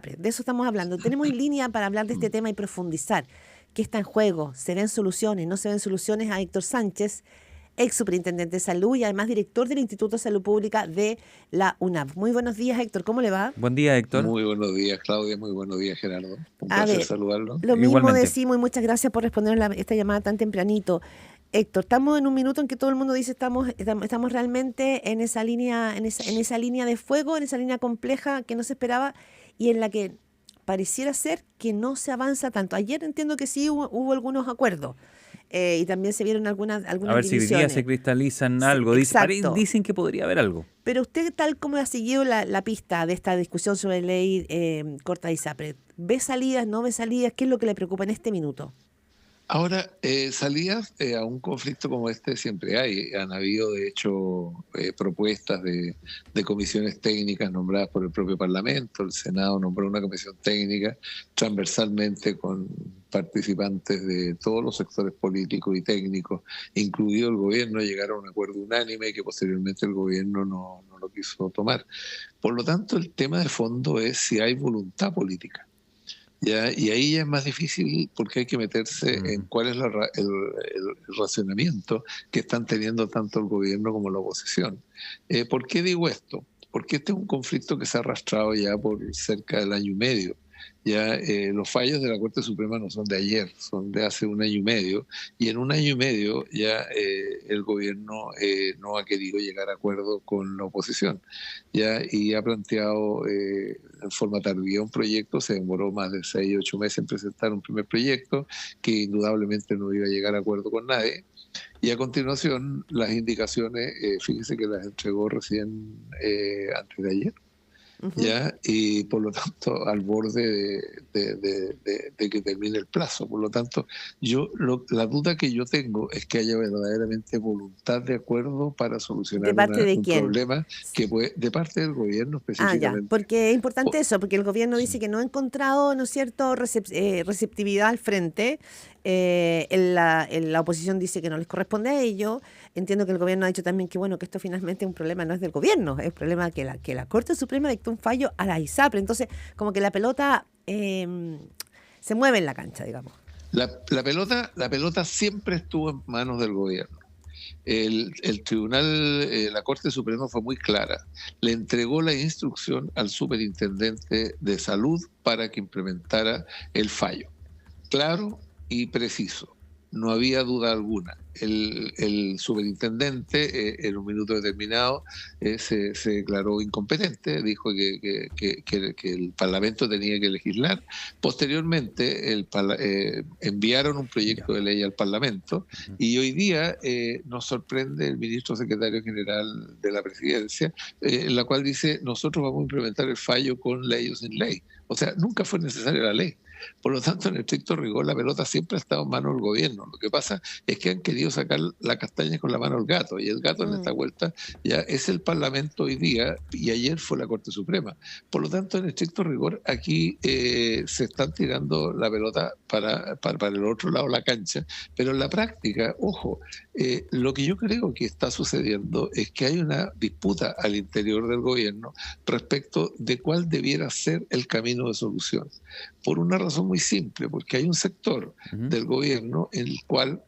De eso estamos hablando. Tenemos en línea para hablar de este tema y profundizar. ¿Qué está en juego? ¿Se ven soluciones? ¿No se ven soluciones? A Héctor Sánchez, ex superintendente de salud y además director del Instituto de Salud Pública de la UNAV. Muy buenos días, Héctor. ¿Cómo le va? Buen día, Héctor. Muy buenos días, Claudia. Muy buenos días, Gerardo. Un A placer ver, saludarlo. lo mismo Igualmente. decimos y muchas gracias por responder esta llamada tan tempranito. Héctor, estamos en un minuto en que todo el mundo dice estamos realmente en esa línea, en esa línea de fuego, en esa línea compleja que no se esperaba y en la que pareciera ser que no se avanza tanto. Ayer entiendo que sí hubo algunos acuerdos y también se vieron algunas A ver si hoy día divisiones. se cristalizan Sí, algo. exacto. Dicen que podría haber algo. Pero usted, tal como ha seguido la pista de esta discusión sobre ley corta de ISAPRE, ¿ve salidas, no ve salidas? ¿Qué es lo que le preocupa en este minuto? Ahora, salidas a un conflicto como este siempre hay. Han habido, de hecho, propuestas de comisiones técnicas nombradas por el propio Parlamento. El Senado nombró una comisión técnica transversalmente con participantes de todos los sectores políticos y técnicos, incluido el gobierno. Llegaron a un acuerdo unánime que posteriormente el gobierno no lo quiso tomar. Por lo tanto, el tema de fondo es si hay voluntad política. ¿Ya? Y ahí ya es más difícil porque hay que meterse en cuál es el racionamiento que están teniendo tanto el gobierno como la oposición. ¿Por qué digo esto? Porque este es un conflicto que se ha arrastrado ya por cerca del año y medio. Ya los fallos de la Corte Suprema no son de ayer, son de hace un año y medio, y en un año y medio ya el gobierno no ha querido llegar a acuerdo con la oposición, ya, y ha planteado en forma tardía un proyecto. Se demoró más de 6 o 8 meses en presentar un primer proyecto que indudablemente no iba a llegar a acuerdo con nadie. Y a continuación las indicaciones, fíjese que las entregó recién antes de ayer. ¿Ya? Y por lo tanto al borde de que termine el plazo. Por lo tanto, la duda que yo tengo es que haya verdaderamente voluntad de acuerdo para solucionar ¿De parte de un quién? problema que puede, de parte del gobierno específicamente. Porque es importante eso, porque el gobierno dice que no ha encontrado, ¿no es cierto?, receptividad al frente. La oposición dice que no les corresponde a ello. Entiendo que el gobierno ha dicho también que bueno, que esto finalmente un problema no es del gobierno, es un problema que la Corte Suprema dictó un fallo a la ISAPRE. Entonces, como que la pelota se mueve en la cancha, digamos. La pelota siempre estuvo en manos del gobierno. El tribunal, la Corte Suprema fue muy clara. Le entregó la instrucción al superintendente de salud para que implementara el fallo. Claro y preciso. No había duda alguna. El superintendente en un minuto determinado se declaró incompetente, dijo que el Parlamento tenía que legislar. Posteriormente enviaron un proyecto de ley al Parlamento y hoy día nos sorprende el ministro secretario general de la Presidencia, en la cual dice: nosotros vamos a implementar el fallo con ley o sin ley. O sea, nunca fue necesaria la ley. Por lo tanto, en estricto rigor, la pelota siempre ha estado en manos del gobierno. Lo que pasa es que han querido sacar la castaña con la mano al gato, y el gato en esta vuelta ya es el Parlamento hoy día, y ayer fue la Corte Suprema. Por lo tanto, en estricto rigor, aquí se están tirando la pelota para el otro lado de la cancha, pero en la práctica, ojo, lo que yo creo que está sucediendo es que hay una disputa al interior del gobierno respecto de cuál debiera ser el camino de solución. Por una razón muy simple, porque hay un sector del gobierno en el cual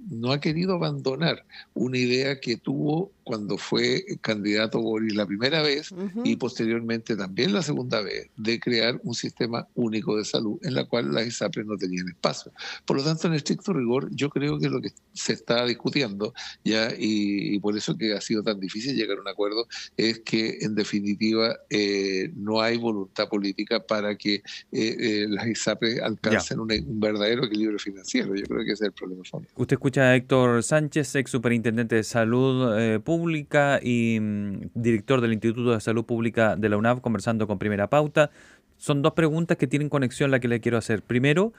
no ha querido abandonar una idea que tuvo cuando fue candidato Boris la primera vez y posteriormente también la segunda vez, de crear un sistema único de salud en la cual las ISAPRES no tenían espacio. Por lo tanto, en estricto rigor, yo creo que lo que se está discutiendo ya, y por eso que ha sido tan difícil llegar a un acuerdo, es que en definitiva no hay voluntad política para que las ISAPRES alcancen un verdadero equilibrio financiero. Yo creo que ese es el problema de fondo. Usted escucha a Héctor Sánchez, ex superintendente de Salud Pública y director del Instituto de Salud Pública de la UNAV, conversando con Primera Pauta. Son dos preguntas que tienen conexión la que le quiero hacer. Primero,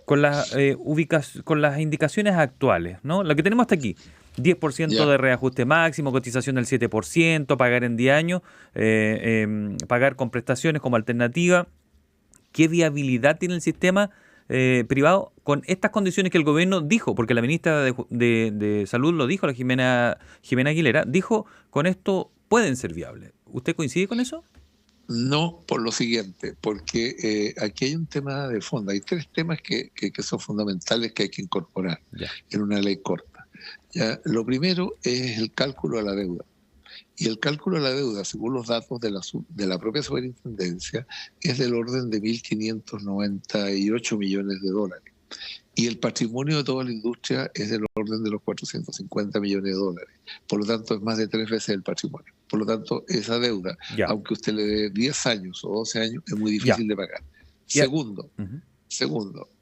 con las indicaciones actuales, ¿no? Lo que tenemos hasta aquí. 10% de reajuste máximo, cotización del 7%, pagar en 10 años, pagar con prestaciones como alternativa. ¿Qué viabilidad tiene el sistema privado con estas condiciones que el gobierno dijo? Porque la ministra de Salud lo dijo, la Jimena Aguilera, dijo: con esto pueden ser viables. ¿Usted coincide con eso? No, por lo siguiente, porque aquí hay un tema de fondo, hay tres temas que son fundamentales que hay que incorporar en una ley corta. ¿Ya? Lo primero es el cálculo de la deuda. Y el cálculo de la deuda, según los datos de la propia superintendencia, es del orden de 1.598 millones de dólares. Y el patrimonio de toda la industria es del orden de los 450 millones de dólares. Por lo tanto, es más de 3 veces el patrimonio. Por lo tanto, esa deuda, aunque usted le dé 10 años o 12 años, es muy difícil de pagar. Segundo,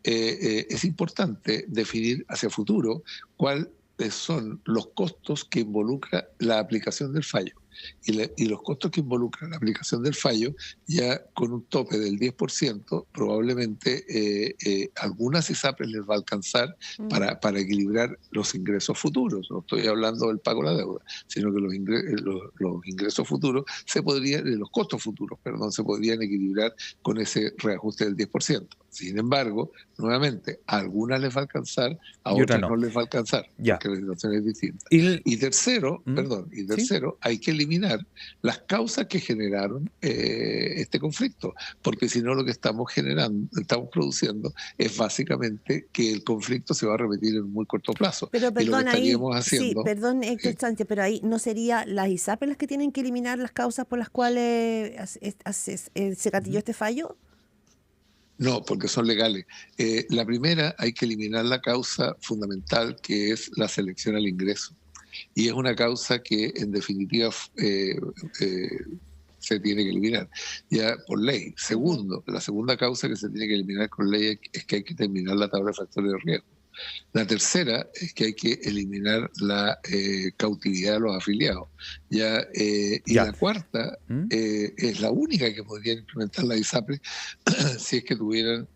es importante definir hacia futuro cuáles son los costos que involucra la aplicación del fallo. Y los costos que involucran la aplicación del fallo, ya con un tope del 10%, probablemente algunas ISAPRES les va a alcanzar para equilibrar los ingresos futuros. No estoy hablando del pago de la deuda, sino que los ingresos futuros los costos futuros, se podrían equilibrar con ese reajuste del 10%. Sin embargo, nuevamente, a algunas les va a alcanzar, a otras no les va a alcanzar, porque la situación es distinta. Y tercero, hay que eliminar las causas que generaron este conflicto, porque si no lo que estamos produciendo es básicamente que el conflicto se va a repetir en muy corto plazo. Pero perdón, perdón, Héctor Sánchez, pero ahí no sería las ISAPRES las que tienen que eliminar las causas por las cuales se gatilló este fallo. No, porque son legales. La primera, hay que eliminar la causa fundamental, que es la selección al ingreso. Y es una causa que, en definitiva, se tiene que eliminar ya por ley. Segundo, la segunda causa que se tiene que eliminar con ley es que hay que terminar la tabla de factores de riesgo. La tercera es que hay que eliminar la cautividad de los afiliados. La cuarta es la única que podrían implementar la ISAPRE si es que tuvieran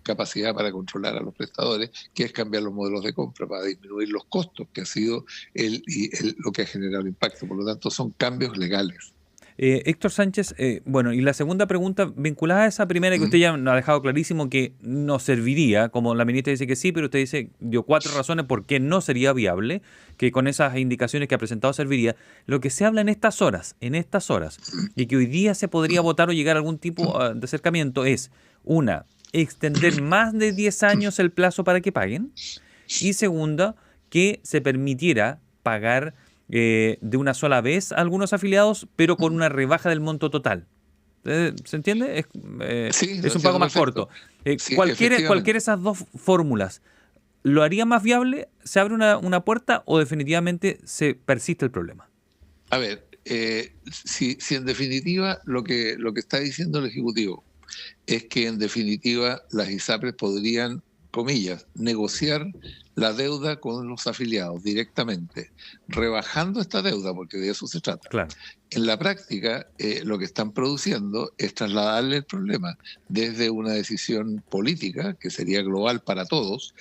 capacidad para controlar a los prestadores, que es cambiar los modelos de compra para disminuir los costos, que ha sido lo que ha generado el impacto. Por lo tanto, son cambios legales. Héctor Sánchez, bueno, y la segunda pregunta vinculada a esa primera que usted ya nos ha dejado clarísimo que no serviría, como la ministra dice que sí, pero usted dio 4 razones por qué no sería viable, que con esas indicaciones que ha presentado serviría. Lo que se habla en estas horas, y que hoy día se podría votar o llegar a algún tipo de acercamiento es, una, extender más de 10 años el plazo para que paguen, y segunda, que se permitiera pagar de una sola vez a algunos afiliados, pero con una rebaja del monto total. ¿Se entiende? Es un pago más corto. Cualquiera de esas dos fórmulas, ¿lo haría más viable? ¿Se abre una puerta o definitivamente se persiste el problema? A ver, si en definitiva lo que está diciendo el Ejecutivo es que en definitiva las ISAPRES podrían, comillas, negociar la deuda con los afiliados directamente, rebajando esta deuda, porque de eso se trata. Claro. En la práctica, lo que están produciendo es trasladarle el problema desde una decisión política, que sería global para todos,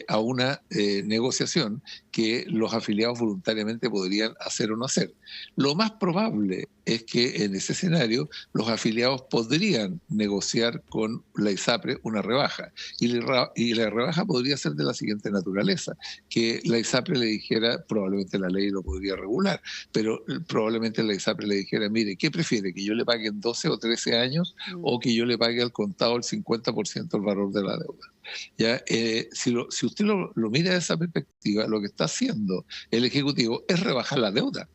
a una negociación que los afiliados voluntariamente podrían hacer o no hacer. Lo más probable es que en ese escenario los afiliados podrían negociar con la ISAPRE una rebaja. Y la rebaja podría ser de la siguiente naturaleza, que la ISAPRE le dijera, probablemente la ley lo podría regular, pero probablemente la ISAPRE le dijera, mire, ¿qué prefiere? ¿Que yo le pague en 12 o 13 años o que yo le pague al contado el 50% del valor de la deuda? Si usted lo mira desde esa perspectiva, lo que está haciendo el Ejecutivo es rebajar la deuda.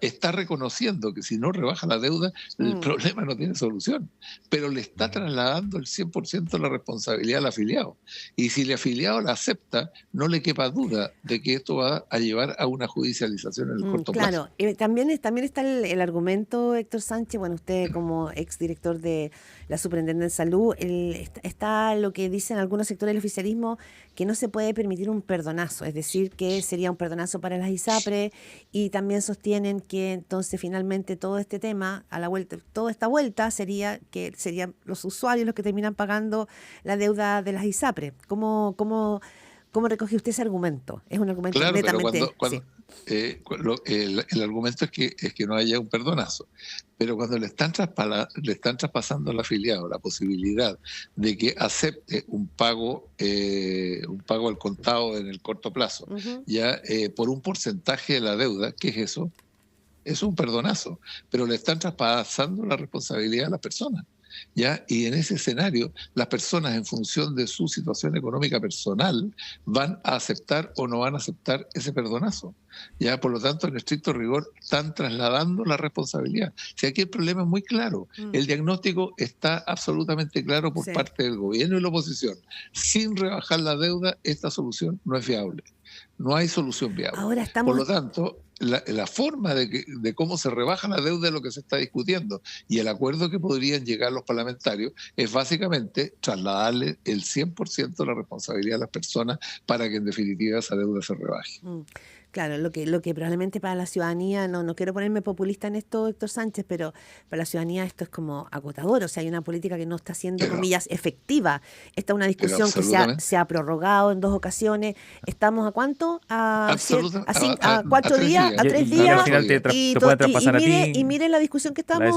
Está reconociendo que si no rebaja la deuda, el problema no tiene solución, pero le está trasladando el 100% de la responsabilidad al afiliado. Y si el afiliado la acepta, no le quepa duda de que esto va a llevar a una judicialización en el corto plazo. Claro, también está el argumento, Héctor Sánchez, bueno, usted como exdirector de la Superintendencia de Salud, está lo que dicen algunos sectores del oficialismo, que no se puede permitir un perdonazo, es decir, que sería un perdonazo para las ISAPRE, y también sostienen que entonces finalmente todo este tema, toda esta vuelta serían los usuarios los que terminan pagando la deuda de las ISAPRE. ¿Cómo recoge usted ese argumento? Es un argumento netamente... el argumento es que no haya un perdonazo, pero cuando le están traspasando al afiliado la posibilidad de que acepte un pago al contado en el corto plazo, por un porcentaje de la deuda, ¿qué es eso? es un perdonazo, pero le están traspasando la responsabilidad a las personas. ¿Ya? Y en ese escenario, las personas, en función de su situación económica personal, van a aceptar o no van a aceptar ese perdonazo. ¿Ya? Por lo tanto, en estricto rigor, están trasladando la responsabilidad. Si aquí el problema es muy claro, el diagnóstico está absolutamente claro por parte del gobierno y la oposición. Sin rebajar la deuda, esta solución no es viable. No hay solución viable. Ahora estamos... Por lo tanto, la forma de cómo se rebaja la deuda es lo que se está discutiendo, y el acuerdo que podrían llegar los parlamentarios es básicamente trasladarle el 100% de la responsabilidad a las personas para que en definitiva esa deuda se rebaje. Claro, lo que probablemente para la ciudadanía, no quiero ponerme populista en esto, Héctor Sánchez, pero para la ciudadanía esto es como agotador, o sea, hay una política que no está siendo, comillas, efectiva. Esta es una discusión que se ha prorrogado en 2 ocasiones. ¿Estamos a cuánto? A 4 días, a 3 días. Y al final te puede traspasar a ti. Y mire la discusión que estamos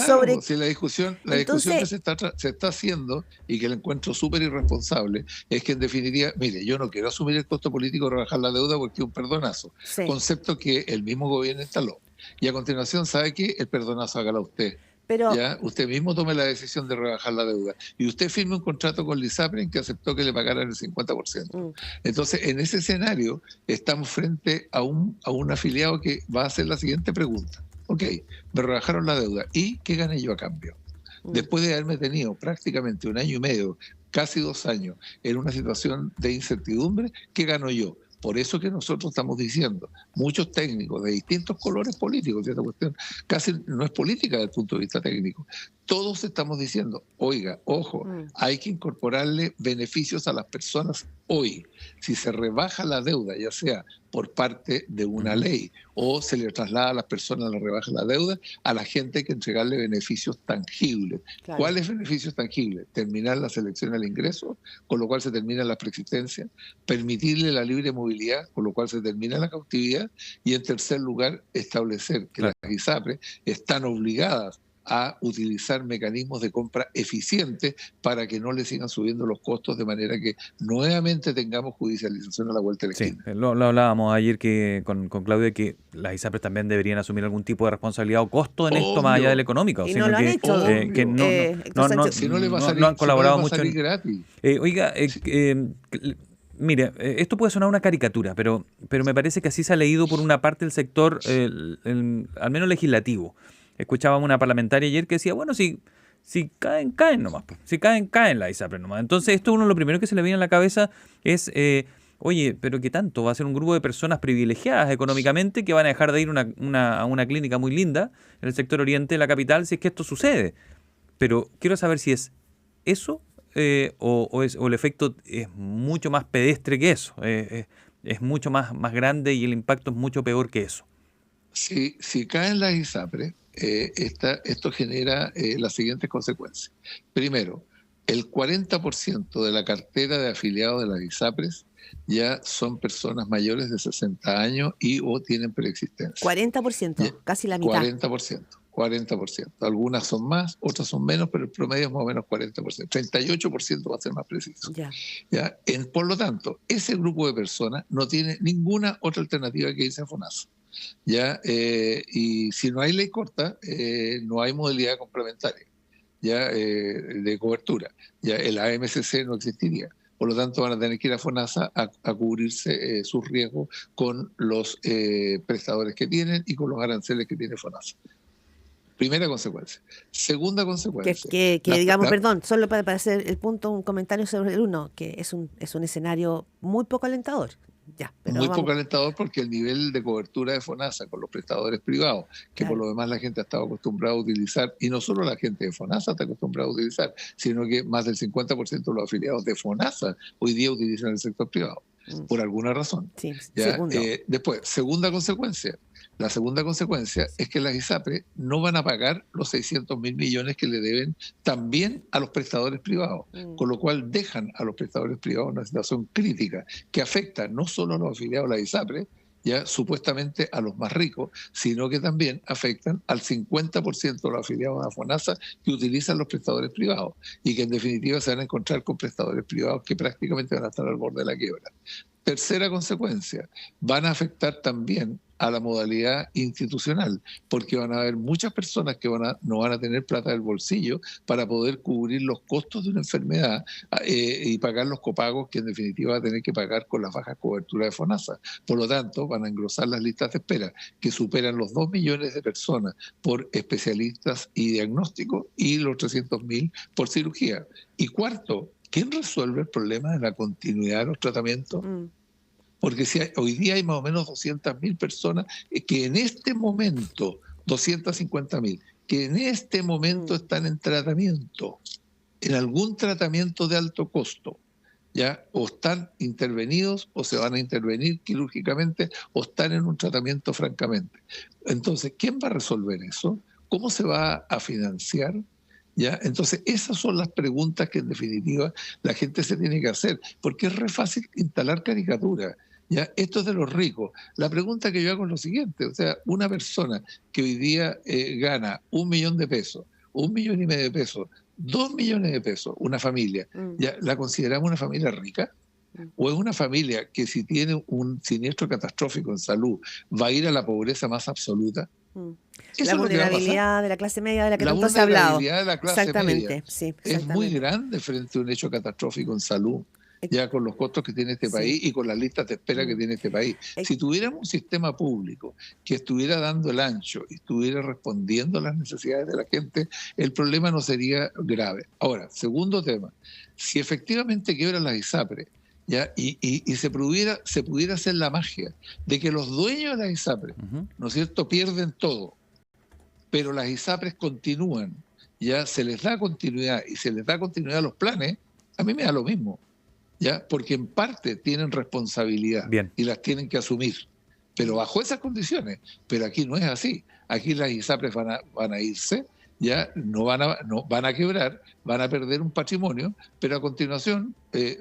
sobre... Si la discusión que se está haciendo, y que la encuentro súper irresponsable, es que en definitiva, mire, yo no quiero asumir el costo político de rebajar la deuda porque es un perdonazo, concepto que el mismo gobierno instaló. Y a continuación, ¿sabe qué? El perdonazo hágalo usted. Pero, ¿ya? Usted mismo tome la decisión de rebajar la deuda. Y usted firme un contrato con Lisapre en que aceptó que le pagaran el 50%. Entonces, en ese escenario, estamos frente a un afiliado que va a hacer la siguiente pregunta. Ok, me rebajaron la deuda. ¿Y qué gané yo a cambio? Después de haberme tenido prácticamente 1 año y medio, casi 2 años, en una situación de incertidumbre, ¿qué gano yo? Por eso que nosotros estamos diciendo, muchos técnicos de distintos colores políticos, y esta cuestión casi no es política desde el punto de vista técnico, todos estamos diciendo, oiga, ojo, hay que incorporarle beneficios a las personas hoy. Si se rebaja la deuda, ya sea por parte de una ley o se le traslada a las personas la rebaja de la deuda, a la gente hay que entregarle beneficios tangibles. Claro. ¿Cuáles beneficios tangibles? Terminar la selección al ingreso, con lo cual se termina la preexistencia, permitirle la libre movilidad, con lo cual se termina la cautividad, y en tercer lugar, establecer que las ISAPRES están obligadas a utilizar mecanismos de compra eficientes para que no le sigan subiendo los costos, de manera que nuevamente tengamos judicialización a la vuelta de la esquina. Sí, lo hablábamos ayer con Claudia, que las ISAPRES también deberían asumir algún tipo de responsabilidad o costo en esto más allá del económico. Y no lo han hecho. Si no le va a salir, no han colaborado mucho. Gratis. Mire, esto puede sonar una caricatura, pero me parece que así se ha leído por una parte del sector, al menos legislativo. Escuchábamos una parlamentaria ayer que decía, bueno, si caen nomás. Si caen la ISAPRES nomás. Entonces, esto lo primero que se le viene a la cabeza es, oye, pero ¿qué tanto? Va a ser un grupo de personas privilegiadas económicamente que van a dejar de ir a una clínica muy linda en el sector oriente de la capital si es que esto sucede. Pero quiero saber si es eso o el efecto es mucho más pedestre que eso. Es mucho más grande y el impacto es mucho peor que eso. Si caen las ISAPRES, esto genera las siguientes consecuencias. Primero, el 40% de la cartera de afiliados de las ISAPRES ya son personas mayores de 60 años y o tienen preexistencia. 40%, casi la mitad. 40%. Algunas son más, otras son menos, pero el promedio es más o menos 40%. 38% va a ser más preciso. ¿Ya? Por lo tanto, ese grupo de personas no tiene ninguna otra alternativa que irse a FONASA. ¿Ya? Y si no hay ley corta, no hay modalidad complementaria, ¿ya? De cobertura. ¿Ya? El AMCC no existiría. Por lo tanto, van a tener que ir a FONASA a cubrirse sus riesgos con los prestadores que tienen y con los aranceles que tiene FONASA. Primera consecuencia. Segunda consecuencia. Perdón, solo para hacer el punto, un comentario sobre el 1, que es un escenario muy poco alentador. Poco alentador, porque el nivel de cobertura de FONASA con los prestadores privados, que por lo demás la gente ha estado acostumbrada a utilizar, y no solo la gente de FONASA está acostumbrada a utilizar, sino que más del 50% de los afiliados de FONASA hoy día utilizan el sector privado, por alguna razón. Después, segunda consecuencia. La segunda consecuencia es que las ISAPRES no van a pagar los 600.000 millones que le deben también a los prestadores privados, con lo cual dejan a los prestadores privados en una situación crítica que afecta no solo a los afiliados de las ISAPRES, ya supuestamente a los más ricos, sino que también afectan al 50% de los afiliados a FONASA que utilizan los prestadores privados y que en definitiva se van a encontrar con prestadores privados que prácticamente van a estar al borde de la quiebra. Tercera consecuencia, van a afectar también a la modalidad institucional, porque van a haber muchas personas que no van a tener plata del bolsillo para poder cubrir los costos de una enfermedad y pagar los copagos que en definitiva va a tener que pagar con las bajas coberturas de FONASA. Por lo tanto, van a engrosar las listas de espera, que superan los 2 millones de personas por especialistas y diagnósticos y los 300.000 por cirugía. Y cuarto, ¿quién resuelve el problema de la continuidad de los tratamientos? Porque si hoy día hay más o menos 200.000 personas que en este momento, 250.000, que en este momento están en tratamiento, en algún tratamiento de alto costo, ¿ya? O están intervenidos o se van a intervenir quirúrgicamente o están en un tratamiento francamente. Entonces, ¿quién va a resolver eso? ¿Cómo se va a financiar? ¿Ya? Entonces, esas son las preguntas que en definitiva la gente se tiene que hacer, porque es re fácil instalar caricaturas. ¿Ya? Esto es de los ricos. La pregunta que yo hago es lo siguiente, o sea, una persona que hoy día gana 1 millón de pesos, 1,5 millones de pesos, 2 millones de pesos, una familia, ¿ya la consideramos una familia rica? ¿O es una familia que si tiene un siniestro catastrófico en salud va a ir a la pobreza más absoluta? La vulnerabilidad de la clase media de la que tanto se ha hablado. La vulnerabilidad de la clase exactamente, media sí, es muy grande frente a un hecho catastrófico en salud, ya con los costos que tiene este país y con las listas de espera que tiene este país. Si tuviéramos un sistema público que estuviera dando el ancho y estuviera respondiendo a las necesidades de la gente, el problema no sería grave. Ahora, segundo tema, si efectivamente quiebran las ISAPRES, ¿ya? Y se pudiera hacer la magia de que los dueños de las ISAPRES, ¿no es cierto?, pierden todo, pero las ISAPRES continúan, ya se les da continuidad y se les da continuidad a los planes, a mí me da lo mismo, ¿ya? Porque en parte tienen responsabilidad y las tienen que asumir, pero bajo esas condiciones. Pero aquí no es así. Aquí las ISAPRES van a irse, ya no van a quebrar, van a perder un patrimonio, pero a continuación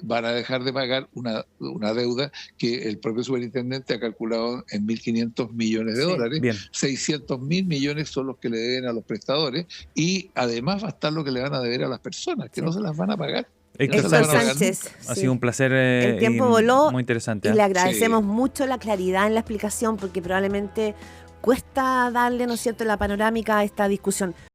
van a dejar de pagar una deuda que el propio superintendente ha calculado en 1.500 millones de dólares. 600.000 millones son los que le deben a los prestadores y además va a estar lo que le van a deber a las personas, que no se las van a pagar. Héctor Sánchez, ha sido un placer el tiempo voló muy interesante. Y le agradecemos mucho la claridad en la explicación porque probablemente cuesta darle, ¿no es cierto?, la panorámica a esta discusión.